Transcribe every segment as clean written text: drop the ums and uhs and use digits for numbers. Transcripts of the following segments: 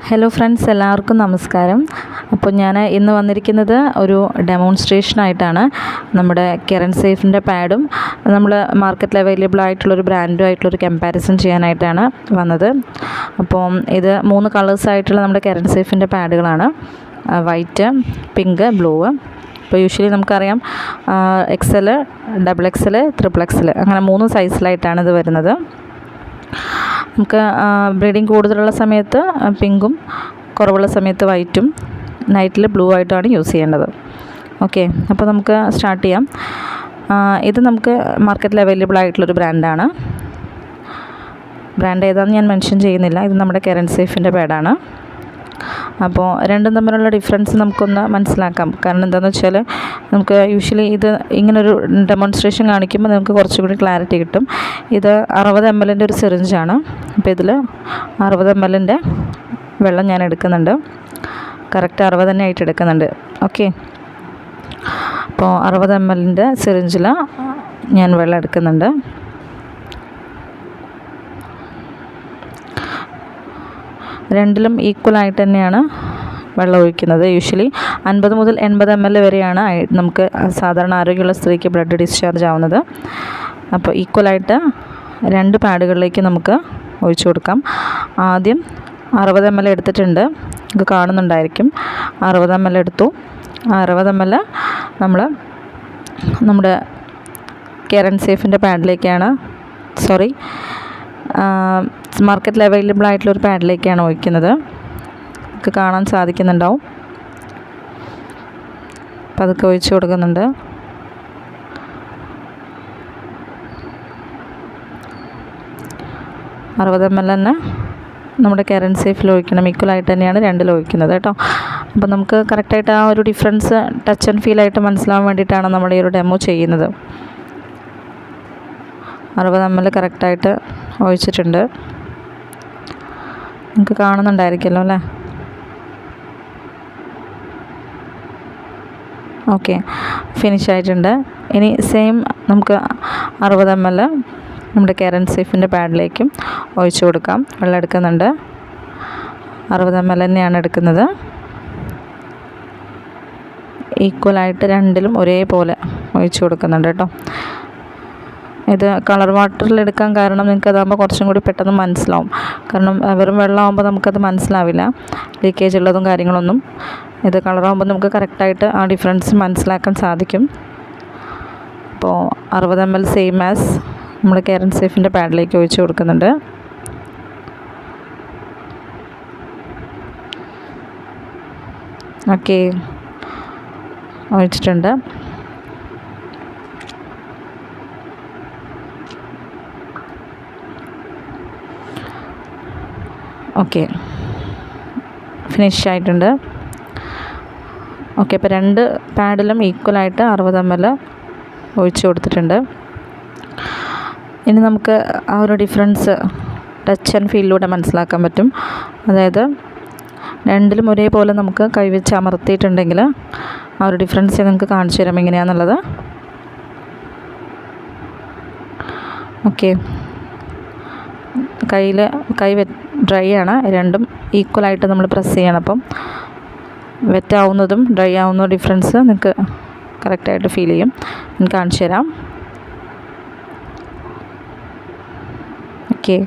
Hello friends, എല്ലാവർക്കും നമസ്കാരം. അപ്പോൾ ഞാൻ ഇന്ന് വന്നിരിക്കുന്നത് ഒരു ഡെമോൺസ്ട്രേഷനായിട്ടാണ്. നമ്മുടെ കെറൻ സേഫിൻ്റെ പാഡും നമ്മൾ മാർക്കറ്റിൽ അവൈലബിൾ ആയിട്ടുള്ളൊരു ബ്രാൻഡുമായിട്ടുള്ളൊരു കമ്പാരിസൺ ചെയ്യാനായിട്ടാണ് വന്നത്. അപ്പോൾ ഇത് 3 കളേഴ്സായിട്ടുള്ള നമ്മുടെ കെറൻ സേഫിൻ്റെ പാഡുകളാണ്. White, pink, blue. ഇപ്പോൾ യൂഷ്വലി നമുക്കറിയാം XL, XXL, XXL അങ്ങനെ 3 സൈസിലായിട്ടാണ് ഇത് വരുന്നത്. നമുക്ക് ബ്ലീഡിങ് കൂടുതലുള്ള സമയത്ത് പിങ്കും, കുറവുള്ള സമയത്ത് വൈറ്റും, നൈറ്റിൽ ബ്ലൂ ആയിട്ടാണ് യൂസ് ചെയ്യേണ്ടത്. ഓക്കെ, അപ്പോൾ നമുക്ക് സ്റ്റാർട്ട് ചെയ്യാം. ഇത് നമുക്ക് മാർക്കറ്റിൽ അവൈലബിൾ ആയിട്ടുള്ളൊരു ബ്രാൻഡാണ്. ബ്രാൻഡ് ഏതാണെന്ന് ഞാൻ മെൻഷൻ ചെയ്യുന്നില്ല. ഇത് നമ്മുടെ കെറൻ സേഫിൻ്റെ പാഡാണ്. അപ്പോൾ രണ്ടും തമ്മിലുള്ള ഡിഫറൻസ് നമുക്കൊന്ന് മനസ്സിലാക്കാം. കാരണം എന്താണെന്ന് വെച്ചാൽ നമുക്ക് യൂഷ്വലി ഇത് ഇങ്ങനൊരു ഡെമോൺസ്ട്രേഷൻ കാണിക്കുമ്പോൾ നമുക്ക് കുറച്ചും കൂടി ക്ലാരിറ്റി കിട്ടും. ഇത് 60 ml ഒരു സിറിഞ്ചാണ്. അപ്പോൾ ഇതിൽ 60 ml വെള്ളം ഞാൻ എടുക്കുന്നുണ്ട്. കറക്റ്റ് 60 തന്നെ ആയിട്ട് എടുക്കുന്നുണ്ട്. ഓക്കെ, അപ്പോൾ 60 ml സിറിഞ്ചിൽ ഞാൻ വെള്ളം എടുക്കുന്നുണ്ട്. രണ്ടിലും ഈക്വലായിട്ട് തന്നെയാണ് വെള്ളം ഒഴിക്കുന്നത്. യൂഷ്വലി 50 മുതൽ 80 ml വരെയാണ് നമുക്ക് സാധാരണ ആരോഗ്യമുള്ള സ്ത്രീക്ക് ബ്ലഡ് ഡിസ്ചാർജ് ആവുന്നത്. അപ്പോൾ ഈക്വലായിട്ട് 2 പാഡുകളിലേക്ക് നമുക്ക് ഒഴിച്ചു കൊടുക്കാം. ആദ്യം 60 ml എടുത്തിട്ടുണ്ട്, നമുക്ക് കാണുന്നുണ്ടായിരിക്കും. 60 ml എടുത്തു. 60 ml നമ്മൾ നമ്മുടെ കെറൻ സേഫിൻ്റെ പാഡിലേക്കാണ്, മാർക്കറ്റിൽ അവൈലബിൾ ആയിട്ടുള്ളൊരു പാഡിലേക്കാണ് ഒഴിക്കുന്നത്. നമുക്ക് കാണാൻ സാധിക്കുന്നുണ്ടാവും. അപ്പം അതൊക്കെ ഒഴിച്ചു കൊടുക്കുന്നുണ്ട്. അറുപത് ml തന്നെ നമ്മുടെ കെറൻ സേഫിൽ ഒഴിക്കണം. ഈക്വലായിട്ട് തന്നെയാണ് രണ്ടിൽ ഒഴിക്കുന്നത് കേട്ടോ. അപ്പം നമുക്ക് കറക്റ്റായിട്ട് ആ ഒരു ഡിഫറൻസ് ടച്ച് ആൻഡ് ഫീലായിട്ട് മനസ്സിലാവാൻ വേണ്ടിയിട്ടാണ് നമ്മൾ ഈ ഒരു ഡെമോ ചെയ്യുന്നത്. 60 ml കറക്റ്റായിട്ട് ഒഴിച്ചിട്ടുണ്ട്. നിങ്ങൾക്ക് കാണുന്നുണ്ടായിരിക്കുമല്ലോ അല്ലേ? ഓക്കെ, ഫിനിഷ് ആയിട്ടുണ്ട്. ഇനി സെയിം നമുക്ക് 60 ml നമ്മുടെ കെറൻ സേഫിൻ്റെ പാഡിലേക്കും ഒഴിച്ചു കൊടുക്കാം. വെള്ളം എടുക്കുന്നുണ്ട്. 60 ml തന്നെയാണ് എടുക്കുന്നത്. ഈക്വലായിട്ട് രണ്ടിലും ഒരേപോലെ ഒഴിച്ചു കൊടുക്കുന്നുണ്ട് കേട്ടോ. ഇത് കളർ വാട്ടറിൽ എടുക്കാൻ കാരണം നിങ്ങൾക്ക് അതാകുമ്പോൾ കുറച്ചും കൂടി പെട്ടെന്ന് മനസ്സിലാവും. കാരണം വെറും വെള്ളമാകുമ്പോൾ നമുക്കത് മനസ്സിലാവില്ല, ലീക്കേജ് ഉള്ളതും കാര്യങ്ങളൊന്നും. ഇത് കളറാകുമ്പോൾ നമുക്ക് കറക്റ്റായിട്ട് ആ ഡിഫറൻസ് മനസ്സിലാക്കാൻ സാധിക്കും. അപ്പോൾ 60 ml സെയിം ആസ് നമ്മൾ കെറൻ സേഫിൻ്റെ പാഡിലേക്ക് ഒഴിച്ച് കൊടുക്കുന്നുണ്ട്. ഓക്കെ, ഒഴിച്ചിട്ടുണ്ട്. ഓക്കെ, ഫിനിഷ് ആയിട്ടുണ്ട്. ഓക്കെ, അപ്പോൾ 2 പാഡിലും ഈക്വലായിട്ട് 60 ml ഒഴിച്ച് കൊടുത്തിട്ടുണ്ട്. ഇനി നമുക്ക് ആ ഒരു ഡിഫറൻസ് ടച്ച് ആൻഡ് ഫീലിലൂടെ മനസ്സിലാക്കാൻ പറ്റും. അതായത് രണ്ടിലും ഒരേപോലെ നമുക്ക് കൈവച്ച് അമർത്തിയിട്ടുണ്ടെങ്കിൽ ആ ഒരു ഡിഫറൻസ് നിങ്ങൾക്ക് കാണിച്ചു തരാം എങ്ങനെയാണെന്നുള്ളത്. ഓക്കെ, കൈ ഡ്രൈ ആണ്. രണ്ടും ഈക്വലായിട്ട് നമ്മൾ പ്രസ് ചെയ്യണം. അപ്പം വെറ്റാവുന്നതും ഡ്രൈ ആവുന്ന ഡിഫറൻസ് നിങ്ങൾക്ക് കറക്റ്റായിട്ട് ഫീൽ ചെയ്യും. ഞാൻ കാണിച്ചു തരാം. ഓക്കെ,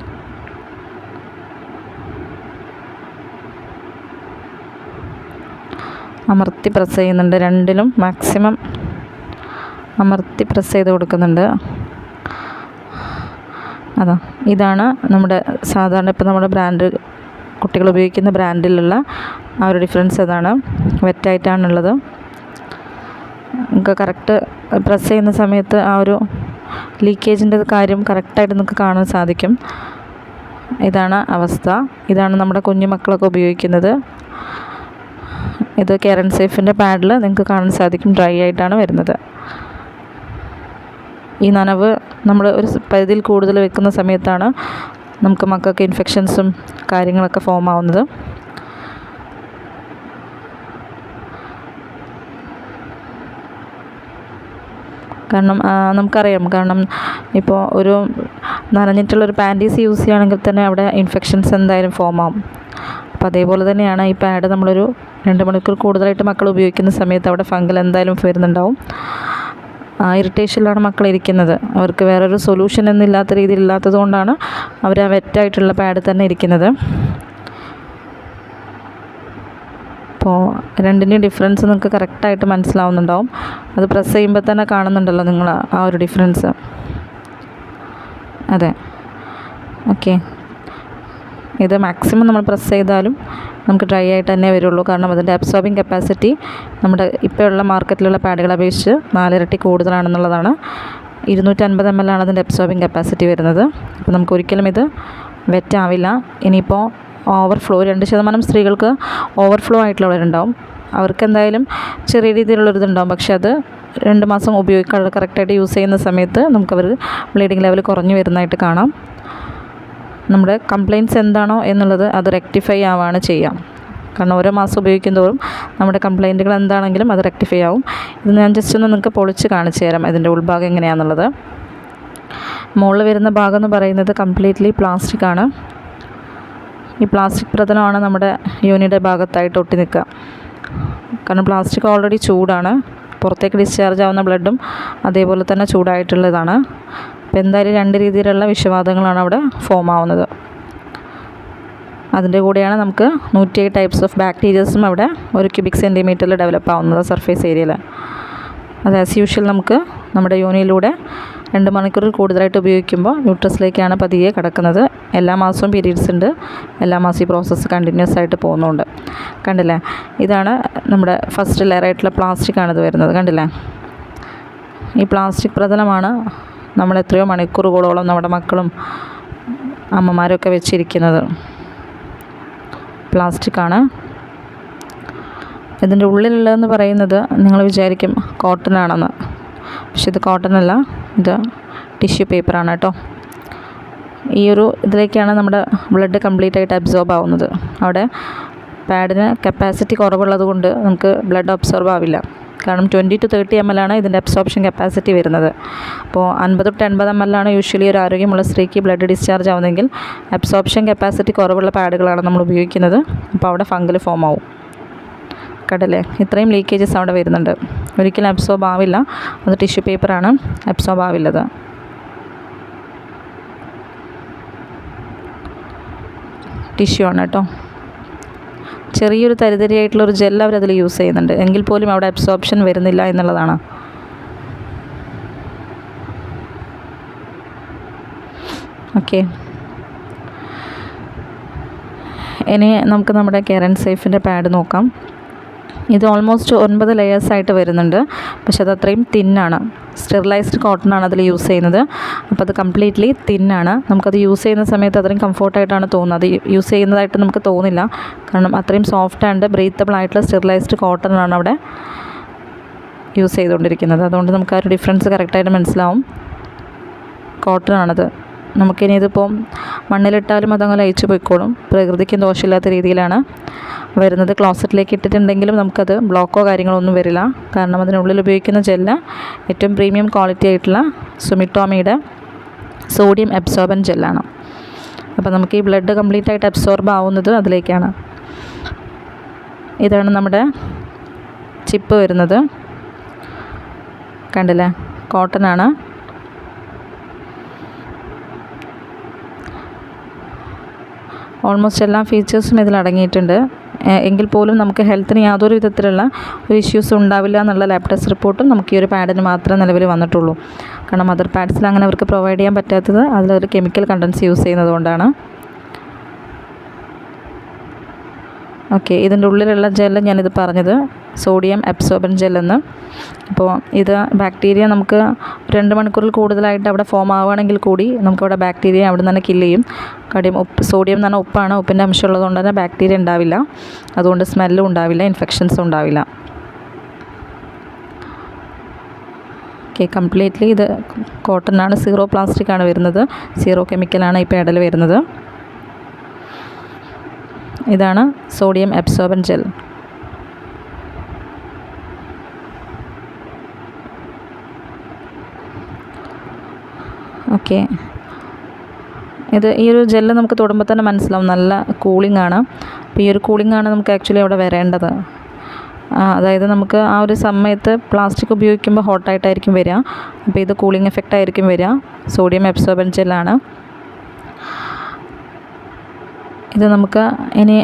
അമർത്തി പ്രസ് ചെയ്യുന്നുണ്ട്. രണ്ടിലും മാക്സിമം അമർത്തി പ്രസ് ചെയ്ത് കൊടുക്കുന്നുണ്ട്. അതാ, ഇതാണ് നമ്മുടെ സാധാരണ ഇപ്പോൾ നമ്മുടെ ബ്രാൻഡ് കുട്ടികൾ ഉപയോഗിക്കുന്ന ബ്രാൻഡിലുള്ള ആ ഒരു ഡിഫറൻസ്. അതാണ് വെറ്റായിട്ടാണുള്ളത്. നമുക്ക് കറക്റ്റ് പ്രസ് ചെയ്യുന്ന സമയത്ത് ആ ഒരു ലീക്കേജിൻ്റെ കാര്യം കറക്റ്റായിട്ട് നമുക്ക് കാണാൻ സാധിക്കും. ഇതാണ് അവസ്ഥ. ഇതാണ് നമ്മുടെ കുഞ്ഞു മക്കളൊക്കെ ഉപയോഗിക്കുന്നത്. ഇത് കെറൻ സേഫിൻ്റെ പാഡിൽ നിങ്ങൾക്ക് കാണാൻ സാധിക്കും, ഡ്രൈ ആയിട്ടാണ് വരുന്നത്. ഈ നനവ് നമ്മൾ ഒരു പരിധിയിൽ കൂടുതൽ വെക്കുന്ന സമയത്താണ് നമുക്ക് മക്കൾക്ക് ഇൻഫെക്ഷൻസും കാര്യങ്ങളൊക്കെ ഫോം ആവുന്നത്. കാരണം നമുക്കറിയാം, കാരണം ഇപ്പോൾ ഒരു നനഞ്ഞിട്ടുള്ളൊരു പാൻറ്റീസ് യൂസ് ചെയ്യുകയാണെങ്കിൽ തന്നെ അവിടെ ഇൻഫെക്ഷൻസ് എന്തായാലും ഫോം ആവും. അപ്പോൾ അതേപോലെ തന്നെയാണ് ഈ പാഡ് നമ്മളൊരു 2 മണിക്കൂർ കൂടുതലായിട്ട് മക്കൾ ഉപയോഗിക്കുന്ന സമയത്ത് അവിടെ ഫംഗൽ എന്തായാലും വരുന്നുണ്ടാവും. ആ ഇറിറ്റേഷനിലാണ് മക്കൾ ഇരിക്കുന്നത്. അവർക്ക് വേറൊരു സൊല്യൂഷൻ എന്നില്ലാത്ത രീതിയിൽ ഇല്ലാത്തത് കൊണ്ടാണ് അവർ ആ വെറ്റായിട്ടുള്ള പാഡ് തന്നെ ഇരിക്കുന്നത്. അപ്പോൾ രണ്ടിൻ്റെയും ഡിഫറൻസ് നിങ്ങൾക്ക് കറക്റ്റായിട്ട് മനസ്സിലാവുന്നുണ്ടാവും. അത് പ്രസ് ചെയ്യുമ്പോൾ തന്നെ കാണുന്നുണ്ടല്ലോ നിങ്ങൾ ആ ഒരു ഡിഫറൻസ്. അതെ, ഓക്കെ. ഇത് മാക്സിമം നമ്മൾ പ്രസ് ചെയ്താലും നമുക്ക് ഡ്രൈ ആയിട്ട് തന്നെ വരുള്ളൂ. കാരണം അതിൻ്റെ അബ്സോർബിങ് കപ്പാസിറ്റി നമ്മുടെ ഇപ്പോഴുള്ള മാർക്കറ്റിലുള്ള പാഡുകളെ അപേക്ഷിച്ച് 4 ഇരട്ടി കൂടുതലാണെന്നുള്ളതാണ്. 250 ml ആണ് അതിൻ്റെ അബ്സോർബിങ് കപ്പാസിറ്റി വരുന്നത്. അപ്പോൾ നമുക്ക് ഒരിക്കലും ഇത് വെറ്റാവില്ല. ഇനിയിപ്പോൾ ഓവർഫ്ലോ 2% സ്ത്രീകൾക്ക് ഓവർഫ്ലോ ആയിട്ടുള്ളവരുണ്ടാവും. അവർക്ക് എന്തായാലും ചെറിയ രീതിയിലുള്ളൊരിതുണ്ടാവും. പക്ഷെ അത് 2 മാസം ഉപയോഗിക്കാതെ കറക്റ്റായിട്ട് യൂസ് ചെയ്യുന്ന സമയത്ത് നമുക്കവർ ബ്ലീഡിങ് ലെവൽ കുറഞ്ഞു വരുന്നതായിട്ട് കാണാം. നമ്മുടെ കംപ്ലയിൻറ്റ്സ് എന്താണോ എന്നുള്ളത് അത് റെക്ടിഫൈ ആവുകയാണ് ചെയ്യുക. കാരണം ഓരോ മാസം ഉപയോഗിക്കുന്തോറും നമ്മുടെ കംപ്ലയിൻറ്റുകൾ എന്താണെങ്കിലും അത് റെക്ടിഫൈ ആവും. ഇത് ഞാൻ ജസ്റ്റ് ഒന്ന് നിങ്ങൾക്ക് പൊളിച്ച് കാണിച്ചു തരാം ഇതിൻ്റെ ഉൾഭാഗം എങ്ങനെയാണെന്നുള്ളത്. മുകളിൽ വരുന്ന ഭാഗം എന്ന് പറയുന്നത് കംപ്ലീറ്റ്ലി പ്ലാസ്റ്റിക് ആണ്. ഈ പ്ലാസ്റ്റിക് പ്രതലമാണ് നമ്മുടെ യോനിയുടെ ഭാഗത്തായിട്ട് ഒട്ടി നിൽക്കുക. കാരണം പ്ലാസ്റ്റിക് ഓൾറെഡി ചൂടാണ്. പുറത്തേക്ക് ഡിസ്ചാർജ് ആവുന്ന ബ്ലഡും അതേപോലെ തന്നെ ചൂടായിട്ടുള്ളതാണ്. അപ്പോൾ എന്തായാലും 2 രീതിയിലുള്ള വിഷവാതങ്ങളാണ് അവിടെ ഫോം ആവുന്നത്. അതിൻ്റെ കൂടെയാണ് നമുക്ക് 108 ടൈപ്സ് ഓഫ് ബാക്ടീരിയസും അവിടെ 1 ക്യൂബിക് സെൻറ്റിമീറ്ററിൽ ഡെവലപ്പ് ആവുന്നത് സർഫേസ് ഏരിയയിൽ. അത് ആസ് യൂഷ്വൽ നമുക്ക് നമ്മുടെ യോനിയിലൂടെ 2 മണിക്കൂറിൽ കൂടുതലായിട്ട് ഉപയോഗിക്കുമ്പോൾ യൂട്രസിലേക്കാണ് പതിയെ കിടക്കുന്നത്. എല്ലാ മാസവും പീരീഡ്സ് ഉണ്ട്. എല്ലാ മാസവും ഈ പ്രോസസ്സ് കണ്ടിന്യൂസ് ആയിട്ട് പോകുന്നുണ്ട്. കണ്ടില്ലേ, ഇതാണ് നമ്മുടെ ഫസ്റ്റ് ലെയർ ആയിട്ടുള്ള പ്ലാസ്റ്റിക്കാണ് ഇത് വരുന്നത്. കണ്ടില്ലേ, ഈ പ്ലാസ്റ്റിക് പ്രതലമാണ് നമ്മൾ എത്രയോ മണിക്കൂറുകളോളം നമ്മുടെ മക്കളും അമ്മമാരൊക്കെ വെച്ചിരിക്കുന്നത്. പ്ലാസ്റ്റിക്കാണ്. ഇതിൻ്റെ ഉള്ളിലുള്ളതെന്ന് പറയുന്നത് നിങ്ങൾ വിചാരിക്കും കോട്ടൺ ആണെന്ന്. പക്ഷെ ഇത് കോട്ടൺ അല്ല, ഇത് ടിഷ്യൂ പേപ്പറാണ് കേട്ടോ. ഈ ഒരു ഇതിലേക്കാണ് നമ്മുടെ ബ്ലഡ് കംപ്ലീറ്റ് ആയിട്ട് അബ്സോർബ് ആവുന്നത്. അവിടെ പാഡിന് കപ്പാസിറ്റി കുറവുള്ളത് കൊണ്ട് നമുക്ക് ബ്ലഡ് അബ്സോർബ് ആവില്ല. കാരണം 20 to 30 ml ആണ് ഇതിൻ്റെ അബ്സോർപ്ഷൻ കപ്പാസിറ്റി വരുന്നത്. അപ്പോൾ 50 to 80 ml ആണ് യൂഷ്വലി ഒരു ആരോഗ്യമുള്ള സ്ത്രീക്ക് ബ്ലഡ് ഡിസ്ചാർജ് ആവുന്നതെങ്കിൽ അബ്സോർപ്ഷൻ കപ്പാസിറ്റി കുറവുള്ള പാഡുകളാണ് നമ്മൾ ഉപയോഗിക്കുന്നത്. അപ്പോൾ അവിടെ ഫംഗൽ ഫോം ആവും. കടലേ, ഇത്രയും ലീക്കേജസ് അവിടെ വരുന്നുണ്ട്. ഒരിക്കലും അബ്സോർബ് ആവില്ല. അത് ടിഷ്യൂ പേപ്പറാണ്, അബ്സോർബ് ആവില്ലത്. ടിഷ്യൂ ആണ് കേട്ടോ. ചെറിയൊരു തരിതരിയായിട്ടുള്ളൊരു ജെൽ അവരതിൽ യൂസ് ചെയ്യുന്നുണ്ട്. എങ്കിൽ പോലും അവിടെ അബ്സോർപ്ഷൻ വരുന്നില്ല എന്നുള്ളതാണ്. ഓക്കെ, ഇനി നമുക്ക് നമ്മുടെ കെയർ & സേഫിൻ്റെ പാഡ് നോക്കാം. ഇത് ഓൾമോസ്റ്റ് 9 ലെയേഴ്സായിട്ട് വരുന്നുണ്ട്. പക്ഷെ അത് അത്രയും തിന്നാണ്. സ്റ്റെറിലൈസ്ഡ് കോട്ടൺ ആണ് അതിൽ യൂസ് ചെയ്യുന്നത്. അപ്പോൾ അത് കംപ്ലീറ്റ്ലി തിന്നാണ്. നമുക്കത് യൂസ് ചെയ്യുന്ന സമയത്ത് അത്രയും കംഫർട്ടായിട്ടാണ് തോന്നുന്നത്. അത് യൂസ് ചെയ്യുന്നതായിട്ട് നമുക്ക് തോന്നില്ല. കാരണം അത്രയും സോഫ്റ്റ് ആൻഡ് ബ്രീത്തബിൾ ആയിട്ടുള്ള സ്റ്റെറിലൈസ്ഡ് കോട്ടൺ ആണ് അവിടെ യൂസ് ചെയ്തുകൊണ്ടിരിക്കുന്നത്. അതുകൊണ്ട് നമുക്ക് ആ ഒരു ഡിഫറൻസ് കറക്റ്റായിട്ട് മനസ്സിലാവും. കോട്ടൺ ആണത്. നമുക്കിനി ഇതിപ്പോൾ മണ്ണിലിട്ടാലും അതങ്ങനെ ലയിച്ച് പോയിക്കോളും. പ്രകൃതിക്കും ദോഷമില്ലാത്ത രീതിയിലാണ് വരുന്നത്. ക്ലോസറ്റിലേക്ക് ഇട്ടിട്ടുണ്ടെങ്കിലും നമുക്കത് ബ്ലോക്കോ കാര്യങ്ങളോ ഒന്നും വരില്ല. കാരണം അതിനുള്ളിൽ ഉപയോഗിക്കുന്ന ജെല്ല് ഏറ്റവും പ്രീമിയം ക്വാളിറ്റി ആയിട്ടുള്ള സുമിറ്റോമിയുടെ സോഡിയം അബ്സോർബൻ ജെല്ലാണ്. അപ്പോൾ നമുക്ക് ഈ ബ്ലഡ് കംപ്ലീറ്റ് ആയിട്ട് അബ്സോർബ് ആവുന്നത് അതിലേക്കാണ്. ഇതാണ് നമ്മുടെ ചിപ്പ് വരുന്നത്. കണ്ടില്ലേ, കോട്ടൺ ആണ്. ഓൾമോസ്റ്റ് എല്ലാ ഫീച്ചേഴ്സും ഇതിൽ അടങ്ങിയിട്ടുണ്ട്. എങ്കിൽ പോലും നമുക്ക് ഹെൽത്തിന് യാതൊരു വിധത്തിലുള്ള ഒരു ഇഷ്യൂസും ഉണ്ടാവില്ല എന്നുള്ള ലാബ് ടെസ്റ്റ് റിപ്പോർട്ടും നമുക്ക് ഈ ഒരു പാഡിന് മാത്രമേ നിലവിൽ വന്നിട്ടുള്ളൂ. കാരണം അതർ പാഡ്സിൽ അങ്ങനെ അവർക്ക് പ്രൊവൈഡ് ചെയ്യാൻ പറ്റാത്തത് അതിലൊരു കെമിക്കൽ കണ്ടൻസ് യൂസ് ചെയ്യുന്നത് കൊണ്ടാണ്. ഓക്കെ, ഇതിൻ്റെ ഉള്ളിലുള്ള ജെല്ല് ഞാനിത് പറഞ്ഞത് സോഡിയം അബ്സോർബൻ ജെല്ലെന്ന്. അപ്പോൾ ഇത് ബാക്ടീരിയ നമുക്ക് 2 മണിക്കൂറിൽ കൂടുതലായിട്ട് അവിടെ ഫോം ആവുകയാണെങ്കിൽ കൂടി നമുക്കവിടെ ബാക്ടീരിയ അവിടെ നിന്ന് തന്നെ കില്ല് ചെയ്യും. കാര്യം സോഡിയം എന്ന് പറഞ്ഞാൽ ഉപ്പാണ്. ഉപ്പിൻ്റെ അംശം ഉള്ളതുകൊണ്ട് തന്നെ ബാക്ടീരിയ ഉണ്ടാവില്ല. അതുകൊണ്ട് സ്മെല്ലും ഉണ്ടാവില്ല, ഇൻഫെക്ഷൻസും ഉണ്ടാവില്ല. ഓക്കെ, കംപ്ലീറ്റ്ലി ഇത് കോട്ടൺ ആണ്. 0 പ്ലാസ്റ്റിക് ആണ് വരുന്നത്. 0 കെമിക്കലാണ് ഈ പാഡിൽ വരുന്നത്. ഇതാണ് സോഡിയം അബ്സോർബൻ ജെൽ. ഓക്കെ, ഈ ഒരു ജെല്ല് നമുക്ക് തൊടുമ്പോൾ തന്നെ മനസ്സിലാവും നല്ല കൂളിംഗ് ആണ്. അപ്പോൾ ഈ ഒരു കൂളിംഗാണ് നമുക്ക് ആക്ച്വലി അവിടെ വരേണ്ടത്. അതായത് നമുക്ക് ആ ഒരു സമയത്ത് പ്ലാസ്റ്റിക് ഉപയോഗിക്കുമ്പോൾ ഹോട്ടായിട്ടായിരിക്കും വരിക. അപ്പോൾ ഇത് കൂളിംഗ് എഫക്റ്റ് ആയിരിക്കും വരിക. സോഡിയം അബ്സോർബൻറ്റ് ജെല്ലാണ് ഇത്. നമുക്ക് ഇനി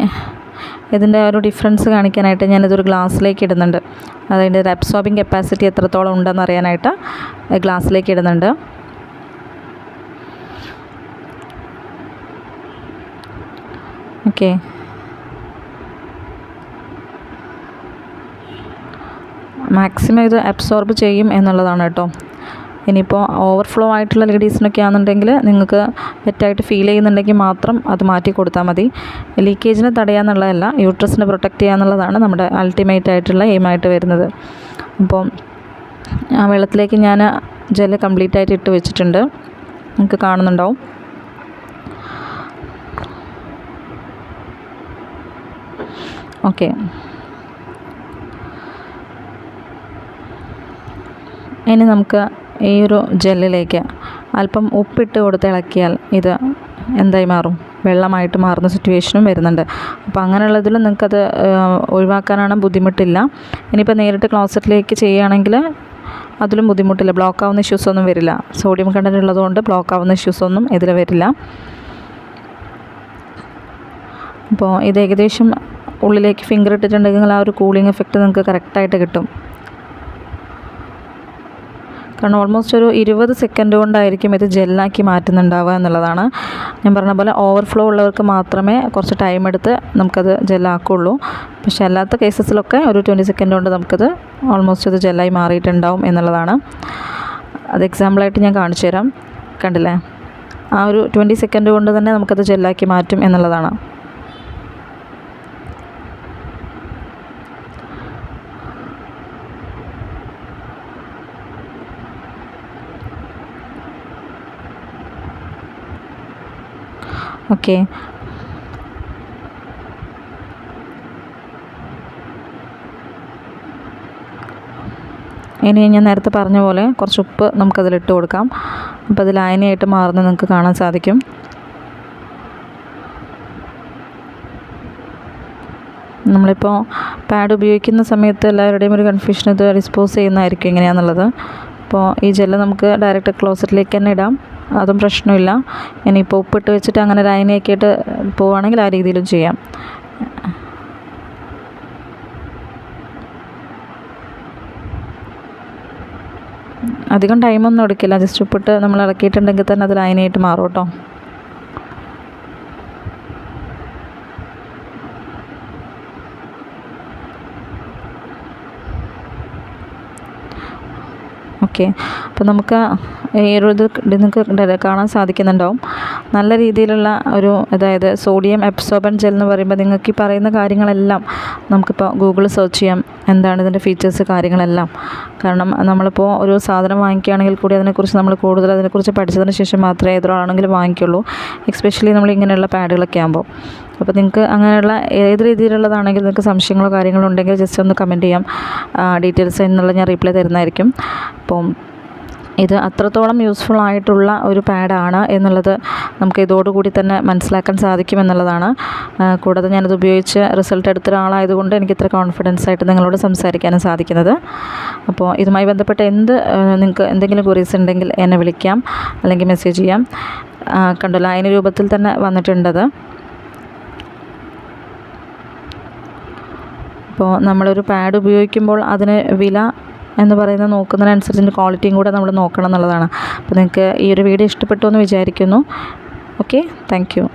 ഇതിൻ്റെ ഒരു ഡിഫറൻസ് കാണിക്കാനായിട്ട് ഞാനിതൊരു ഗ്ലാസ്സിലേക്ക് ഇടുന്നുണ്ട്. അതിൻ്റെ ഒരു അബ്സോർബിങ് കപ്പാസിറ്റി എത്രത്തോളം ഉണ്ടെന്ന് അറിയാനായിട്ട് ഗ്ലാസ്സിലേക്ക് ഇടുന്നുണ്ട്. ഓക്കെ, മാക്സിമം ഇത് അബ്സോർബ് ചെയ്യും എന്നുള്ളതാണ് കേട്ടോ. ഇനിയിപ്പോൾ ഓവർഫ്ലോ ആയിട്ടുള്ള ലേഡീസിനൊക്കെ ആണെന്നുണ്ടെങ്കിൽ നിങ്ങൾക്ക് വെറ്റായിട്ട് ഫീൽ ചെയ്യുന്നുണ്ടെങ്കിൽ മാത്രം അത് മാറ്റി കൊടുത്താൽ മതി. ലീക്കേജിനെ തടയാന്നുള്ളതല്ല, യൂട്രസിനെ പ്രൊട്ടക്റ്റ് ചെയ്യാന്നുള്ളതാണ് നമ്മുടെ അൾട്ടിമേറ്റ് ആയിട്ടുള്ള എയിമായിട്ട് വരുന്നത്. അപ്പോൾ ആ വെള്ളത്തിലേക്ക് ഞാൻ ജെല്ല് കംപ്ലീറ്റ് ആയിട്ട് ഇട്ട് വെച്ചിട്ടുണ്ട്, നിങ്ങൾക്ക് കാണുന്നുണ്ടാവും. ഓക്കെ, ഇനി നമുക്ക് ഈ ഒരു ജെല്ലിലേക്ക് അല്പം ഉപ്പിട്ട് കൊടുത്ത് ഇളക്കിയാൽ ഇത് എന്തായി മാറും? വെള്ളമായിട്ട് മാറുന്ന സിറ്റുവേഷനും വരുന്നുണ്ട്. അപ്പോൾ അങ്ങനെയുള്ളതിൽ നിങ്ങൾക്കത് ഒഴിവാക്കാനാണ് ബുദ്ധിമുട്ടില്ല. ഇനിയിപ്പോൾ നേരിട്ട് ക്ലോസറ്റിലേക്ക് ചെയ്യുകയാണെങ്കിൽ അതിലും ബുദ്ധിമുട്ടില്ല, ബ്ലോക്ക് ആവുന്ന ഇഷ്യൂസൊന്നും വരില്ല. സോഡിയം കണ്ടൻറ്റ് ഉള്ളതുകൊണ്ട് ബ്ലോക്ക് ആവുന്ന ഇഷ്യൂസൊന്നും ഇതിൽ വരില്ല. അപ്പോൾ ഇത് ഏകദേശം ഉള്ളിലേക്ക് ഫിംഗർ ഇട്ടിട്ടുണ്ടെങ്കിൽ ആ ഒരു കൂളിംഗ് എഫക്റ്റ് നിങ്ങൾക്ക് കറക്റ്റായിട്ട് കിട്ടും. കാരണം ഓൾമോസ്റ്റ് ഒരു 20 സെക്കൻഡ് കൊണ്ടായിരിക്കും ഇത് ജെല്ലാക്കി മാറ്റുന്നുണ്ടാവുക എന്നുള്ളതാണ്. ഞാൻ പറഞ്ഞ പോലെ ഓവർഫ്ലോ ഉള്ളവർക്ക് മാത്രമേ കുറച്ച് ടൈം എടുത്ത് നമുക്കത് ജെല്ലാക്കുള്ളൂ. പക്ഷേ അല്ലാത്ത കേസസിലൊക്കെ ഒരു 20 സെക്കൻഡ് കൊണ്ട് നമുക്കത് ഓൾമോസ്റ്റ് ഇത് ജെല്ലായി മാറിയിട്ടുണ്ടാവും എന്നുള്ളതാണ്. അത് എക്സാമ്പിളായിട്ട് ഞാൻ കാണിച്ചു തരാം. കണ്ടില്ലേ, ആ ഒരു 20 സെക്കൻഡ് കൊണ്ട് തന്നെ നമുക്കത് ജെല്ലാക്കി മാറ്റും എന്നുള്ളതാണ്. ഓക്കെ, ഇനി ഞാൻ നേരത്തെ പറഞ്ഞ പോലെ കുറച്ച് ഉപ്പ് നമുക്കതിലിട്ട് കൊടുക്കാം. അപ്പോൾ അത് ലായനിയായിട്ട് മാറുന്നത് നിങ്ങൾക്ക് കാണാൻ സാധിക്കും. നമ്മളിപ്പോൾ പാഡ് ഉപയോഗിക്കുന്ന സമയത്ത് എല്ലാവരുടെയും ഒരു കൺഫ്യൂഷൻ ഇത് ഡിസ്പോസ് ചെയ്യുന്നതായിരിക്കും എങ്ങനെയാണെന്നുള്ളത്. അപ്പോൾ ഈ ജെല്ല് നമുക്ക് ഡയറക്റ്റ് ക്ലോസറ്റിലേക്ക് തന്നെ ഇടാം, അതും പ്രശ്നമില്ല. ഇനിയിപ്പോൾ ഉപ്പിട്ട് വെച്ചിട്ട് അങ്ങനെ ലായനിയൊക്കെ ആയിട്ട് പോവുകയാണെങ്കിൽ ആ രീതിയിലും ചെയ്യാം. അധികം ടൈമൊന്നും എടുക്കില്ല, ജസ്റ്റ് ഉപ്പിട്ട് നമ്മൾ ഇളക്കിയിട്ടുണ്ടെങ്കിൽ തന്നെ അത് ലായനിയായിട്ട് മാറും കേട്ടോ. ഓക്കെ, അപ്പോൾ നമുക്ക് ഈ ഒരു ഇത് നിങ്ങൾക്ക് കാണാൻ സാധിക്കുന്നുണ്ടാവും. നല്ല രീതിയിലുള്ള ഒരു, അതായത് സോഡിയം അബ്സോർബൻറ്റ് ജെൽ എന്ന് പറയുമ്പോൾ നിങ്ങൾക്ക് ഈ പറയുന്ന കാര്യങ്ങളെല്ലാം നമുക്കിപ്പോൾ ഗൂഗിളിൽ സെർച്ച് ചെയ്യാം, എന്താണ് ഇതിൻ്റെ ഫീച്ചേഴ്സ് കാര്യങ്ങളെല്ലാം. കാരണം നമ്മളിപ്പോൾ ഒരു സാധനം വാങ്ങിക്കുകയാണെങ്കിൽ കൂടി അതിനെക്കുറിച്ച് നമ്മൾ കൂടുതൽ അതിനെക്കുറിച്ച് പഠിച്ചതിന് ശേഷം മാത്രമേ ഏതൊരാണെങ്കിലും വാങ്ങിക്കുള്ളൂ. എസ്പെഷ്യലി നമ്മൾ ഇങ്ങനെയുള്ള പാഡുകളൊക്കെ ആകുമ്പോൾ. അപ്പോൾ നിങ്ങൾക്ക് അങ്ങനെയുള്ള ഏത് രീതിയിലുള്ളതാണെങ്കിൽ നിങ്ങൾക്ക് സംശയങ്ങളോ കാര്യങ്ങളോ ഉണ്ടെങ്കിൽ ജസ്റ്റ് ഒന്ന് കമൻറ്റ് ചെയ്യാം. ഡീറ്റെയിൽസ് എന്നുള്ള ഞാൻ റീപ്ലൈ തരുന്നതായിരിക്കും. അപ്പം ഇത് അത്രത്തോളം യൂസ്ഫുൾ ആയിട്ടുള്ള ഒരു പാഡാണ് എന്നുള്ളത് നമുക്ക് ഇതോടുകൂടി തന്നെ മനസ്സിലാക്കാൻ സാധിക്കുമെന്നുള്ളതാണ്. കൂടാതെ ഞാനത് ഉപയോഗിച്ച് റിസൾട്ട് എടുത്ത ഒരാളായതുകൊണ്ട് എനിക്ക് ഇത്ര കോൺഫിഡൻസ് ആയിട്ട് നിങ്ങളോട് സംസാരിക്കാനും സാധിക്കുന്നത്. അപ്പോൾ ഇതുമായി ബന്ധപ്പെട്ട നിങ്ങൾക്ക് എന്തെങ്കിലും ക്വറീസ് ഉണ്ടെങ്കിൽ എന്നെ വിളിക്കാം, അല്ലെങ്കിൽ മെസ്സേജ് ചെയ്യാം. കണ്ടല്ലോ, അതിന് രൂപത്തിൽ തന്നെ വന്നിട്ടുണ്ടത്. അപ്പോൾ നമ്മളൊരു പാഡ് ഉപയോഗിക്കുമ്പോൾ അതിന് വില എന്ന് പറയുന്നത് നോക്കുന്നതിനനുസരിച്ച് ക്വാളിറ്റിയും കൂടെ നമ്മൾ നോക്കണം എന്നുള്ളതാണ്. അപ്പോൾ നിങ്ങൾക്ക് ഈ ഒരു വീഡിയോ ഇഷ്ടപ്പെട്ടു എന്ന് വിചാരിക്കുന്നു. Okay, thank you.